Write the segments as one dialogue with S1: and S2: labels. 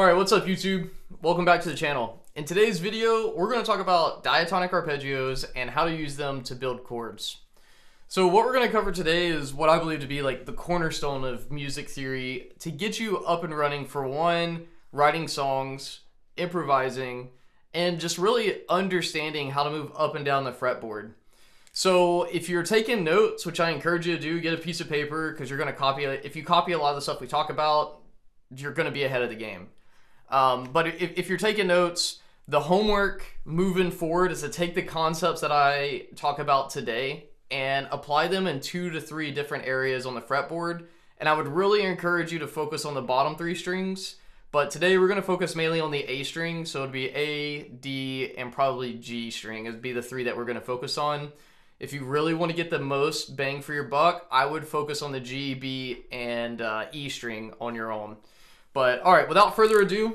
S1: Alright, what's up YouTube? Welcome back to the channel. In today's video, we're going to talk about diatonic arpeggios and how to use them to build chords. So what we're going to cover today is what I believe to be like the cornerstone of music theory to get you up and running for one, writing songs, improvising, and just really understanding how to move up and down the fretboard. So if you're taking notes, which I encourage you to do, get a piece of paper because you're going to copy it. If you copy a lot of the stuff we talk about, you're going to be ahead of the game. But if you're taking notes, the homework moving forward is to take the concepts that I talk about today and apply them in 2 to 3 different areas on the fretboard. And I would really encourage you to focus on the bottom 3 strings. But today we're going to focus mainly on the A string. So it'd be A, D, and probably G string. It'd be the 3 that we're going to focus on. If you really want to get the most bang for your buck, I would focus on the G, B, and E string on your own. But all right, without further ado,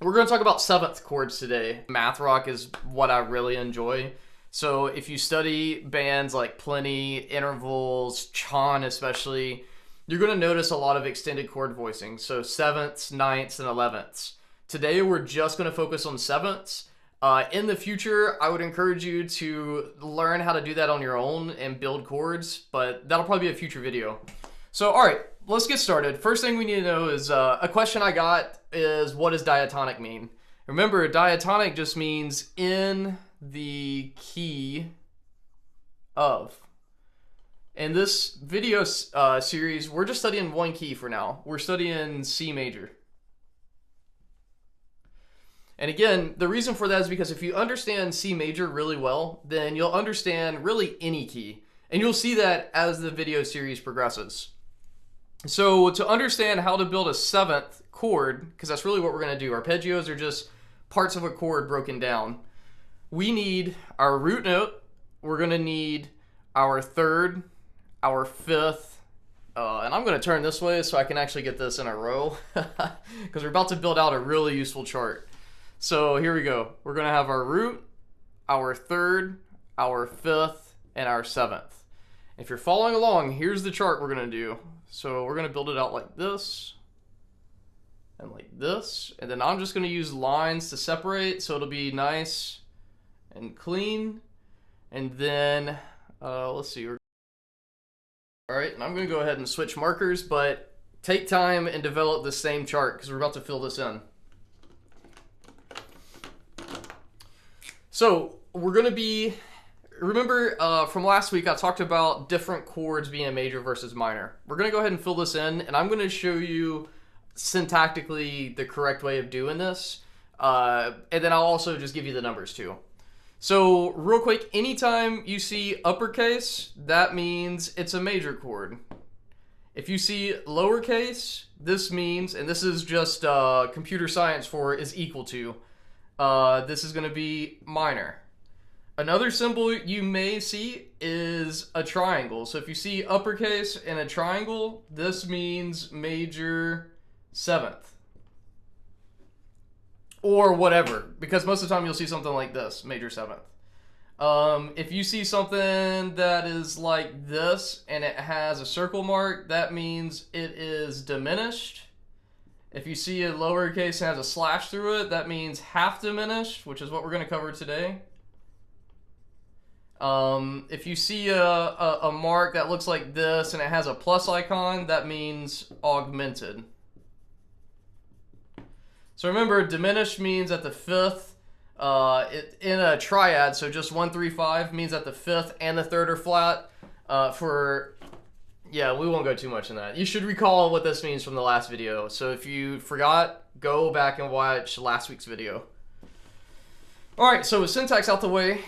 S1: we're going to talk about 7th chords today. Math rock is what I really enjoy. So if you study bands like Plenty, Intervals, Chon especially, you're going to notice a lot of extended chord voicing. So 7ths, 9ths, and 11ths. Today we're just going to focus on 7ths. In the future, I would encourage you to learn how to do that on your own and build chords, but that'll probably be a future video. So all right, let's get started. First thing we need to know is a question I got is, what does diatonic mean? Remember, diatonic just means in the key of. In this video series, we're just studying one key for now. We're studying C major. And again, the reason for that is because if you understand C major really well, then you'll understand really any key. And you'll see that as the video series progresses. So to understand how to build a 7th chord, because that's really what we're going to do. Arpeggios are just parts of a chord broken down. We need our root note. We're going to need our 3rd, our 5th, and I'm going to turn this way so I can actually get this in a row because we're about to build out a really useful chart. So here we go. We're going to have our root, our 3rd, our 5th, and our 7th. If you're following along, here's the chart we're going to do. So we're going to build it out like this and like this. And then I'm just going to use lines to separate so it'll be nice and clean. And then, let's see. All right, and I'm going to go ahead and switch markers, but take time and develop the same chart because we're about to fill this in. So we're going to be... Remember from last week I talked about different chords being major versus minor. We're going to go ahead and fill this in, and I'm going to show you syntactically the correct way of doing this. And then I'll also just give you the numbers too. So real quick, anytime you see uppercase, that means it's a major chord. If you see lowercase, this means, and this is just computer science for is equal to, this is going to be minor. Another symbol you may see is a triangle. So if you see uppercase and a triangle, this means major 7th. Or whatever, because most of the time you'll see something like this, major 7th. If you see something that is like this and it has a circle mark, that means it is diminished. If you see a lowercase and has a slash through it, that means half diminished, which is what we're going to cover today. If you see a mark that looks like this and it has a plus icon, that means augmented. So remember, diminished means at the 5th, in a triad, so just 1, 3, 5 means that the 5th and the 3rd are flat. Yeah, we won't go too much in that. You should recall what this means from the last video. So if you forgot, go back and watch last week's video. Alright, so with syntax out the way,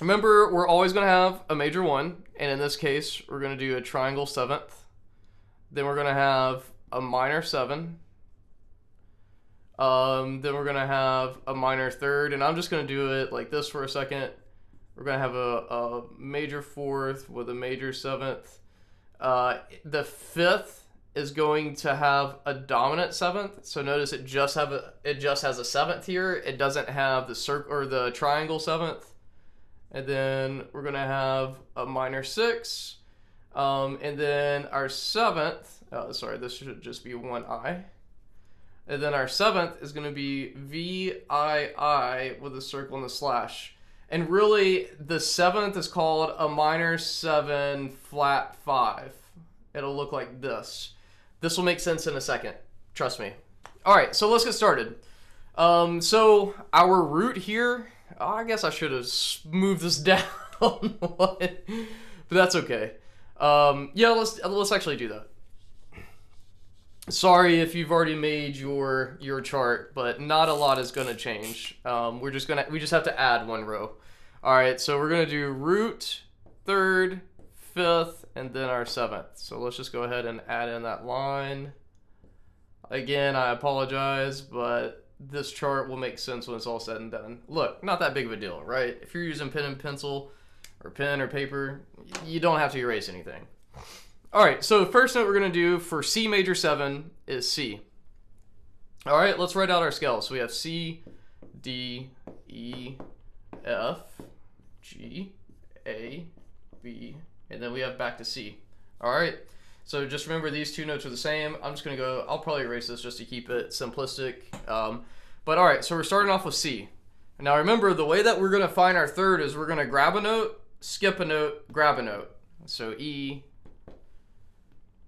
S1: remember, we're always going to have a major 1, and in this case, we're going to do a triangle 7th. Then we're going to have a minor 7. Then we're going to have a minor 3rd, and I'm just going to do it like this for a second. We're going to have a major 4th with a major 7th. The 5th is going to have a dominant 7th. So notice it just has a 7th here. It doesn't have the circle or the triangle 7th. And then we're going to have a minor 6. And then our 7th Sorry, this should just be one I. And then our 7th is going to be VII with a circle and a slash. And really, the 7th is called a minor 7 flat 5. It'll look like this. This will make sense in a second. Trust me. All right, so let's get started. So our root here, I guess I should have moved this down, but that's okay. Yeah, let's actually do that. Sorry if you've already made your chart, but not a lot is gonna change. We just have to add one row. All right, so we're gonna do root, 3rd, 5th, and then our 7th. So let's just go ahead and add in that line. Again, I apologize, but this chart will make sense when it's all said and done. Look, not that big of a deal, right? If you're using pen and pencil or pen or paper, you don't have to erase anything. All right, so the first note we're gonna do for C major 7 is C. All right, let's write out our scale. So we have C, D, E, F, G, A, B, and then we have back to C. All right, so just remember these two notes are the same. I'm just gonna go, I'll probably erase this just to keep it simplistic. But all right, so we're starting off with C. Now remember, the way that we're gonna find our 3rd is we're gonna grab a note, skip a note, grab a note. So E,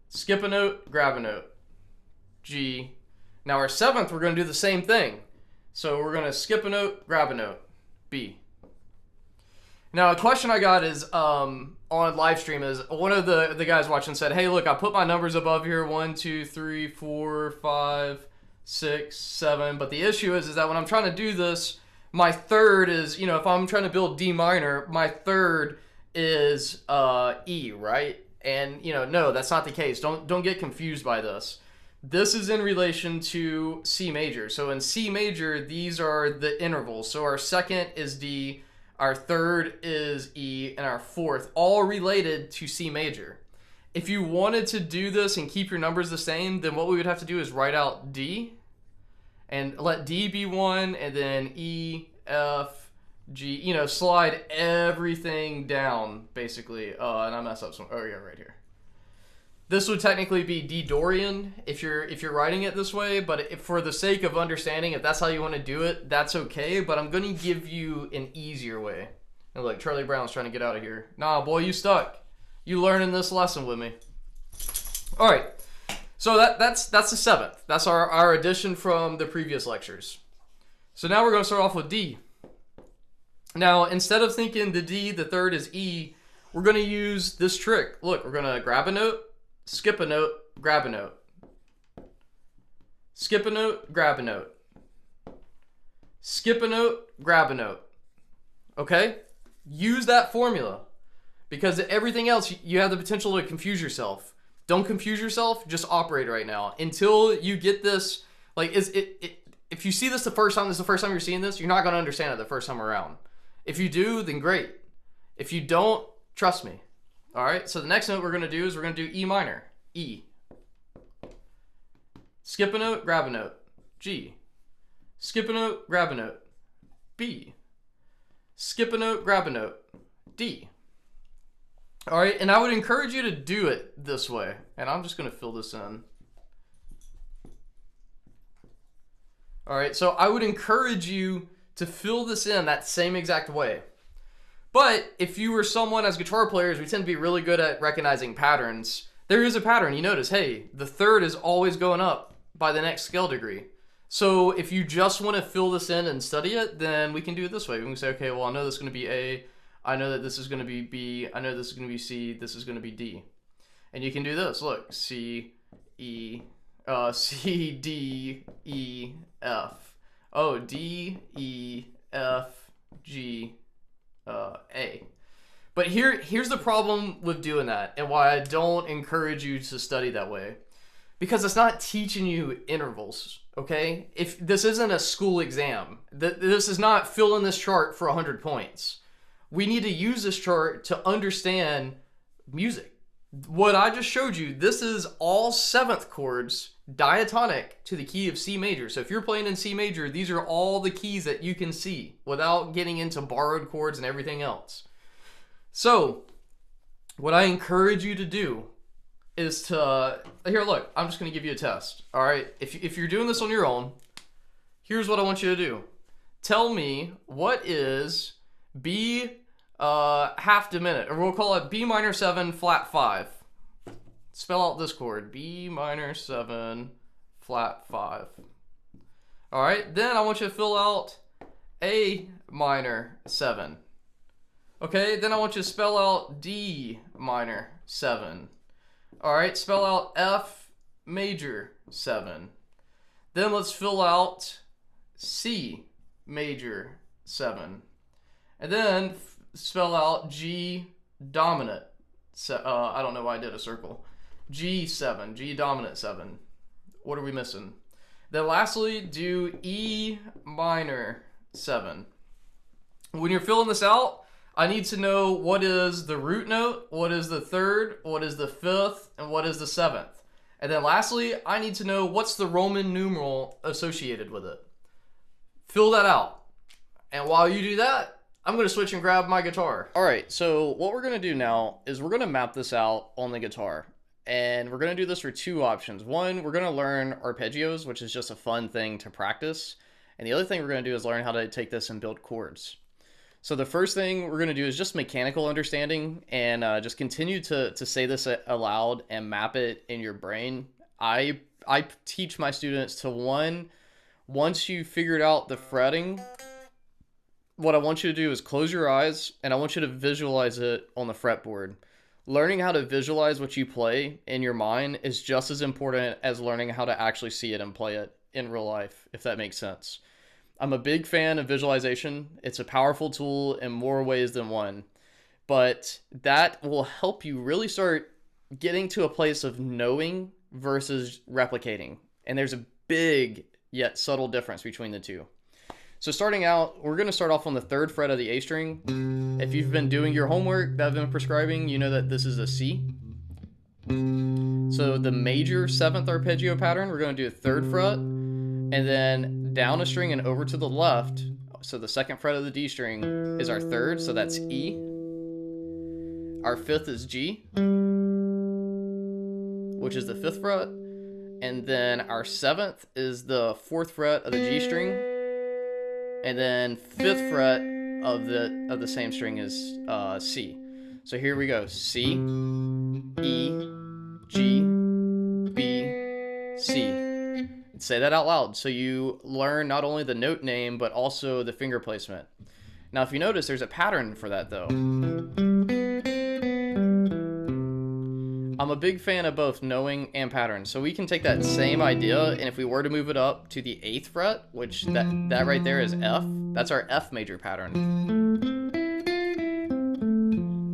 S1: skip a note, grab a note, G. Now our 7th, we're gonna do the same thing. So we're gonna skip a note, grab a note, B. Now a question I got is, on live stream is, one of the guys watching said, hey look, I put my numbers above here, 1, 2, 3, 4, 5, 6, 7, but the issue is that when I'm trying to do this, my 3rd is, you know, if I'm trying to build D minor, my 3rd is E, right? And, you know, no, that's not the case. Don't get confused by this. This is in relation to C major. So in C major, these are the intervals. So our 2nd is D, our 3rd is E, and our 4th, all related to C major. If you wanted to do this and keep your numbers the same, then what we would have to do is write out D, and let D be 1, and then E, F, G, you know, slide everything down, basically. And I messed up some, oh yeah, right here. This would technically be D Dorian if you're writing it this way, but if, for the sake of understanding, if that's how you want to do it, that's okay, but I'm going to give you an easier way. And look, Charlie Brown's trying to get out of here. Nah, boy, you stuck. You learning this lesson with me. All right, so that's the 7th. That's our addition from the previous lectures. So now we're going to start off with D. Now, instead of thinking the D, the 3rd is E, we're going to use this trick. Look, we're going to grab a note, skip a note, grab a note. Skip a note, grab a note. Skip a note, grab a note. Okay? Use that formula. Because everything else, you have the potential to confuse yourself. Don't confuse yourself, just operate right now. Until you get this, like, if you see this the first time, this is the first time you're seeing this, you're not going to understand it the first time around. If you do, then great. If you don't, trust me. All right, so the next note we're going to do is we're going to do E minor, E. Skip a note, grab a note, G. Skip a note, grab a note, B. Skip a note, grab a note, D. All right, and I would encourage you to do it this way. And I'm just going to fill this in. All right, so I would encourage you to fill this in that same exact way. But if you were someone, as guitar players, we tend to be really good at recognizing patterns. There is a pattern. You notice, hey, the 3rd is always going up by the next scale degree. So if you just want to fill this in and study it, then we can do it this way. We can say, okay, well, I know this is going to be A. I know that this is going to be B. I know this is going to be C. This is going to be D. And you can do this. Look, C, E, C, D, E, F. Oh, D, E, F, G, A. But here's the problem with doing that, and why I don't encourage you to study that way. Because it's not teaching you intervals, okay? If this isn't a school exam, this is not fill in this chart for 100 points. We need to use this chart to understand music. What I just showed you, this is all 7th chords, diatonic to the key of C major. So if you're playing in C major, these are all the keys that you can see without getting into borrowed chords and everything else. So what I encourage you to do is to, here, look, I'm just going to give you a test. All right. If you're doing this on your own, here's what I want you to do. Tell me what is B half diminished, or we'll call it B minor 7 flat 5. Spell out this chord, B minor 7 flat 5. All right, then I want you to fill out A minor 7. Okay, then I want you to spell out D minor 7. All right, spell out F major 7. Then let's fill out C major 7. And then spell out G dominant. I don't know why I did a circle. G7, G dominant 7. What are we missing? Then lastly, do E minor 7. When you're filling this out, I need to know what is the root note, what is the third, what is the fifth, and what is the seventh. And then lastly, I need to know what's the Roman numeral associated with it. Fill that out. And while you do that, I'm going to switch and grab my guitar. All right, so what we're going to do now is we're going to map this out on the guitar. And we're going to do this for two options. One, we're going to learn arpeggios, which is just a fun thing to practice. And the other thing we're going to do is learn how to take this and build chords. So the first thing we're going to do is just mechanical understanding and just continue to say this aloud and map it in your brain. I teach my students to once you figured out the fretting, what I want you to do is close your eyes and I want you to visualize it on the fretboard. Learning how to visualize what you play in your mind is just as important as learning how to actually see it and play it in real life, if that makes sense. I'm a big fan of visualization. It's a powerful tool in more ways than one, but that will help you really start getting to a place of knowing versus replicating. And there's a big yet subtle difference between the two. So starting out, we're going to start off on the 3rd fret of the A string. If you've been doing your homework that I've been prescribing, you know that this is a C. So the major 7th arpeggio pattern, we're going to do a 3rd fret, and then down a string and over to the left. So the 2nd fret of the D string is our 3rd, so that's E. Our 5th is G, which is the 5th fret. And then our 7th is the 4th fret of the G string. And then 5th fret of the same string is C. So here we go. C, E, G, B, C. Say that out loud so you learn not only the note name but also the finger placement. Now if you notice, there's a pattern for that though. I'm a big fan of both knowing and pattern. So we can take that same idea, and if we were to move it up to the 8th fret, which that right there is F, that's our F major pattern.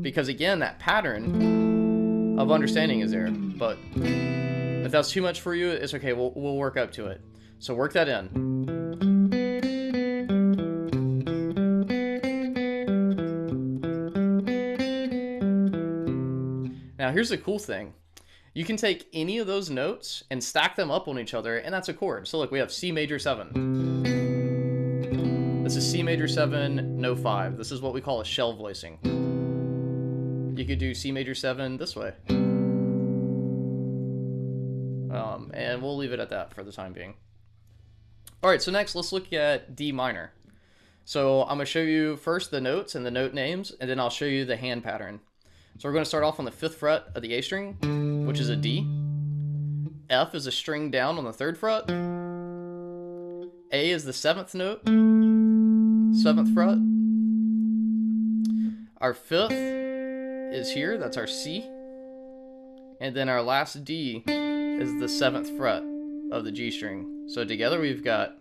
S1: Because again, that pattern of understanding is there. But if that's too much for you, it's okay, we'll work up to it. So work that in. Now here's the cool thing. You can take any of those notes and stack them up on each other, and that's a chord. So look, we have C major 7. This is C major 7, no 5. This is what we call a shell voicing. You could do C major 7 this way. And we'll leave it at that for the time being. All right, so next let's look at D minor. So I'm gonna show you first the notes and the note names, and then I'll show you the hand pattern. So we're going to start off on the 5th fret of the A string, which is a D. F is a string down on the 3rd fret. A is the 7th note, 7th fret. Our 5th is here, that's our C. And then our last D is the 7th fret of the G string. So together we've got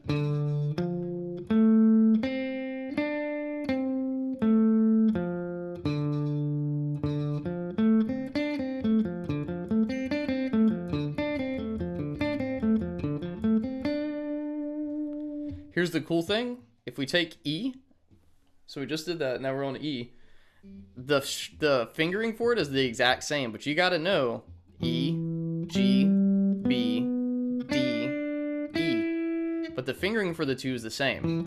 S1: Here's the cool thing. If we take E, so we just did that, now we're on E, the fingering for it is the exact same, but you got to know E, G, B, D, E. But the fingering for the two is the same.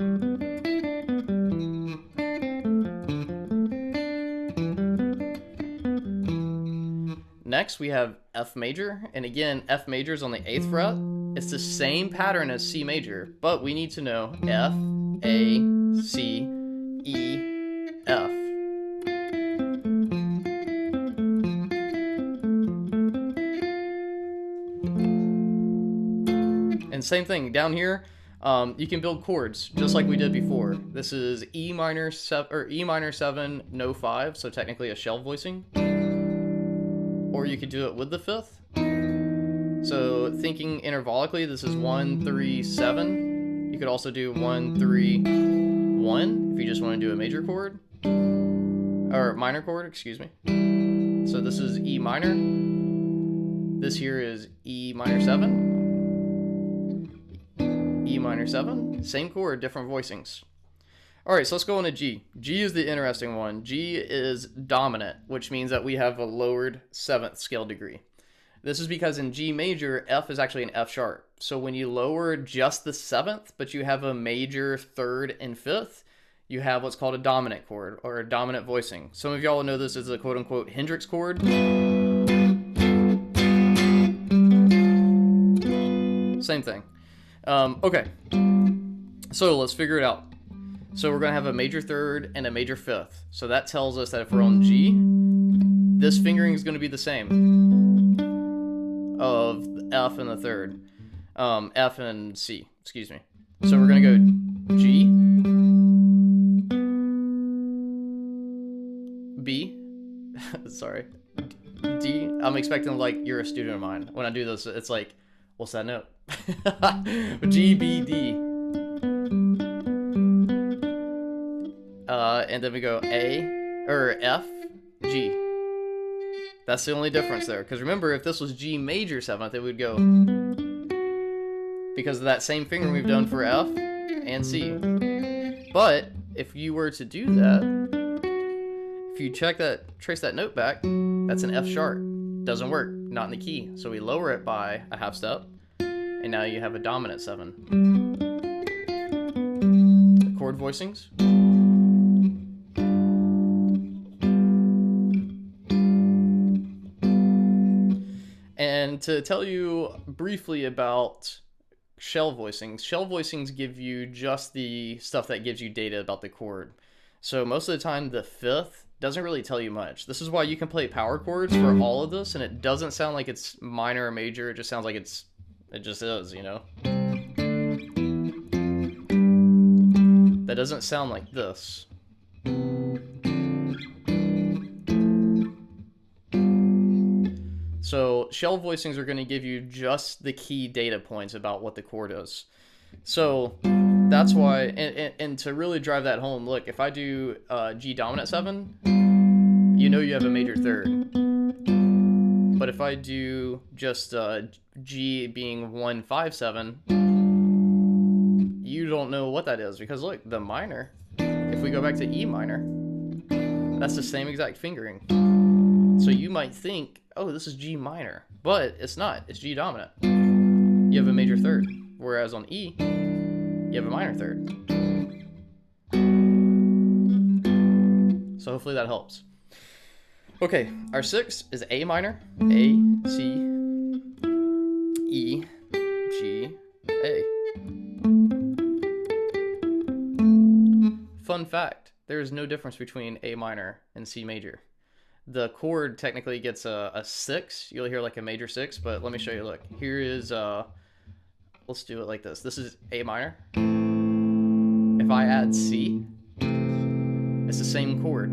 S1: Next, Next, we have F major, and again, F major is on the 8th fret. It's the same pattern as C major, but we need to know F, A, C, E, F. And same thing down here. You can build chords just like we did before. This is E minor 7, no 5, so technically a shelved voicing. Or you could do it with the 5th. So thinking intervallically, this is 1, 3, 7. You could also do 1, 3, 1 if you just want to do a major chord. Or minor chord, excuse me. So this is E minor. This here is E minor 7. E minor 7, same chord, different voicings. All right, so let's go on to G. G is the interesting one. G is dominant, which means that we have a lowered 7th scale degree. This is because in G major, F is actually an F sharp. So when you lower just the 7th, but you have a major 3rd and 5th, you have what's called a dominant chord or a dominant voicing. Some of y'all will know this as a quote-unquote Hendrix chord. Same thing. Okay, so let's figure it out. So we're going to have a major 3rd and a major 5th. So that tells us that if we're on G, this fingering is going to be the same of F and the 3rd. F and C, excuse me. So we're going to go G, B, sorry, D. I'm expecting like you're a student of mine. When I do this, it's like, what's that note? G, B, D. And then we go A, or F, G. That's the only difference there. Because remember, if this was G major 7th, it would go, because of that same finger we've done for F and C. But if you were to do that, if you trace that note back, that's an F sharp. Doesn't work, not in the key. So we lower it by a half step. And now you have a dominant 7. The chord voicings. And to tell you briefly about shell voicings give you just the stuff that gives you data about the chord. So most of the time, the 5th doesn't really tell you much. This is why you can play power chords for all of this, and it doesn't sound like it's minor or major. It just sounds like it just is, you know? That doesn't sound like this. So shell voicings are going to give you just the key data points about what the chord is. So that's why, and to really drive that home, look, if I do G dominant 7, you know you have a major 3rd. But if I do just G being 1, 5, 7, you don't know what that is, because look, the minor, if we go back to E minor, that's the same exact fingering. So you might think, oh, this is G minor, but it's not, it's G dominant. You have a major 3rd, whereas on E, you have a minor 3rd. So hopefully that helps. Okay, our 6 is A minor, A, C, E, G, A. Fun fact, there is no difference between A minor and C major. The chord technically gets a 6. You'll hear like a major 6, but let me show you. Look, here is, let's do it like this. This is A minor. If I add C, it's the same chord,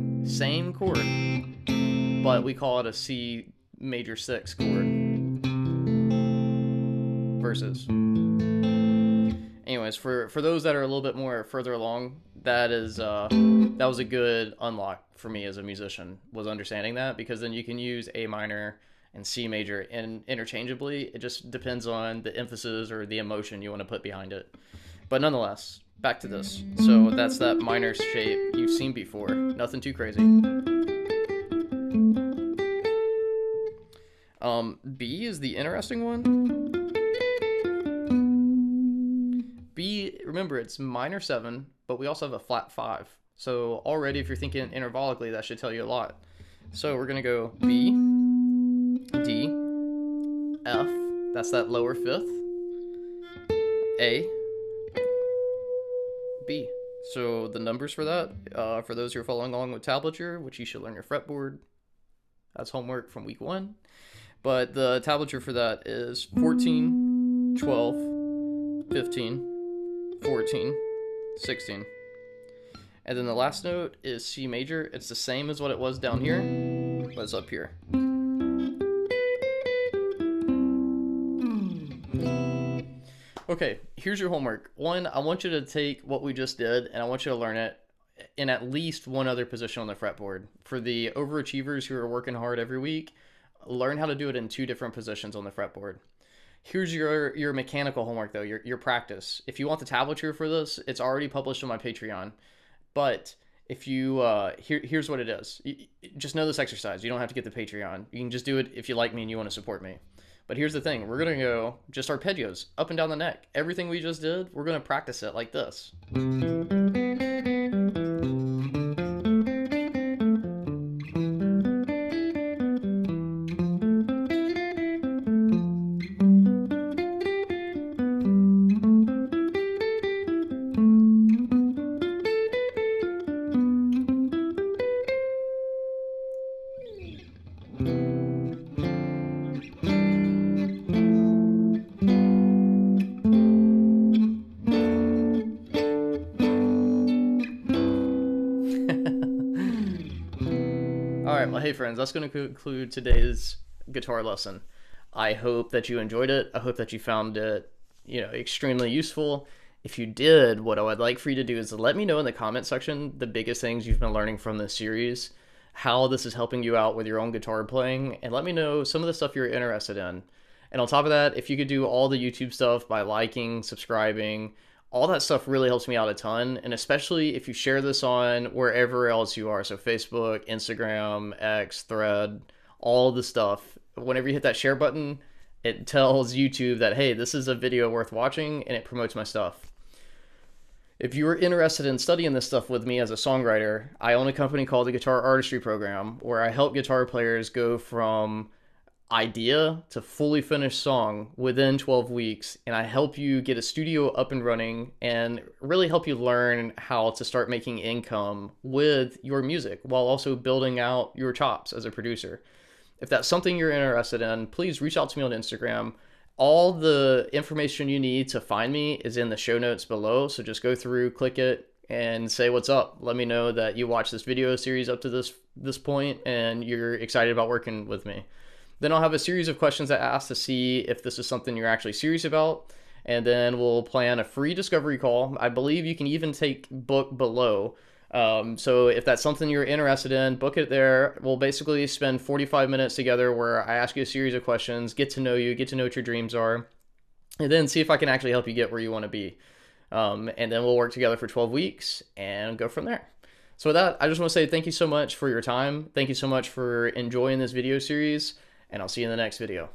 S1: but we call it a C major 6 chord versus. Anyways, for those that are a little bit more further along, that was a good unlock for me as a musician, was understanding that, because then you can use A minor and C major interchangeably. It just depends on the emphasis or the emotion you want to put behind it. But nonetheless, back to this. So that's that minor shape you've seen before. Nothing too crazy. B is the interesting one. B, remember, it's minor 7, but we also have a flat 5. So already, if you're thinking intervallically, that should tell you a lot. So we're going to go B, D, F, that's that lower fifth, A, B. So the numbers for that, for those who are following along with tablature, which you should learn your fretboard, that's homework from week 1. But the tablature for that is 14, 12, 15, 14, 16. And then the last note is C major. It's the same as what it was down here, but it's up here. Okay, here's your homework. 1, I want you to take what we just did, and I want you to learn it in at least one other position on the fretboard. For the overachievers who are working hard every week, learn how to do it in 2 different positions on the fretboard. Here's your mechanical homework, though, your practice. If you want the tablature for this, it's already published on my Patreon. But if you, here's what it is. Just know this exercise. You don't have to get the Patreon. You can just do it if you like me and you want to support me. But here's the thing. We're going to go just arpeggios, up and down the neck. Everything we just did, we're going to practice it like this. Alright, well, hey friends, that's going to conclude today's guitar lesson. I hope that you enjoyed it. I hope that you found it, extremely useful. If you did, what I would like for you to do is let me know in the comment section the biggest things you've been learning from this series, how this is helping you out with your own guitar playing, and let me know some of the stuff you're interested in. And on top of that, if you could do all the YouTube stuff by liking, subscribing, all that stuff really helps me out a ton, and especially if you share this on wherever else you are, so Facebook, Instagram, X, Thread, all the stuff. Whenever you hit that share button, it tells YouTube that, hey, this is a video worth watching, and it promotes my stuff. If you are interested in studying this stuff with me as a songwriter, I own a company called the Guitar Artistry Program, where I help guitar players go from idea to fully finished song within 12 weeks, and I help you get a studio up and running and really help you learn how to start making income with your music while also building out your chops as a producer. If that's something you're interested in, please reach out to me on Instagram. All the information you need to find me is in the show notes below, so just go through, click it, and say what's up. Let me know that you watched this video series up to this point and you're excited about working with me. Then I'll have a series of questions I ask to see if this is something you're actually serious about, and then we'll plan a free discovery call. I believe you can even book below. So if that's something you're interested in, book it there. We'll basically spend 45 minutes together where I ask you a series of questions, get to know you, get to know what your dreams are, and then see if I can actually help you get where you want to be. And then we'll work together for 12 weeks and go from there. So with that, I just want to say thank you so much for your time. Thank you so much for enjoying this video series, and I'll see you in the next video.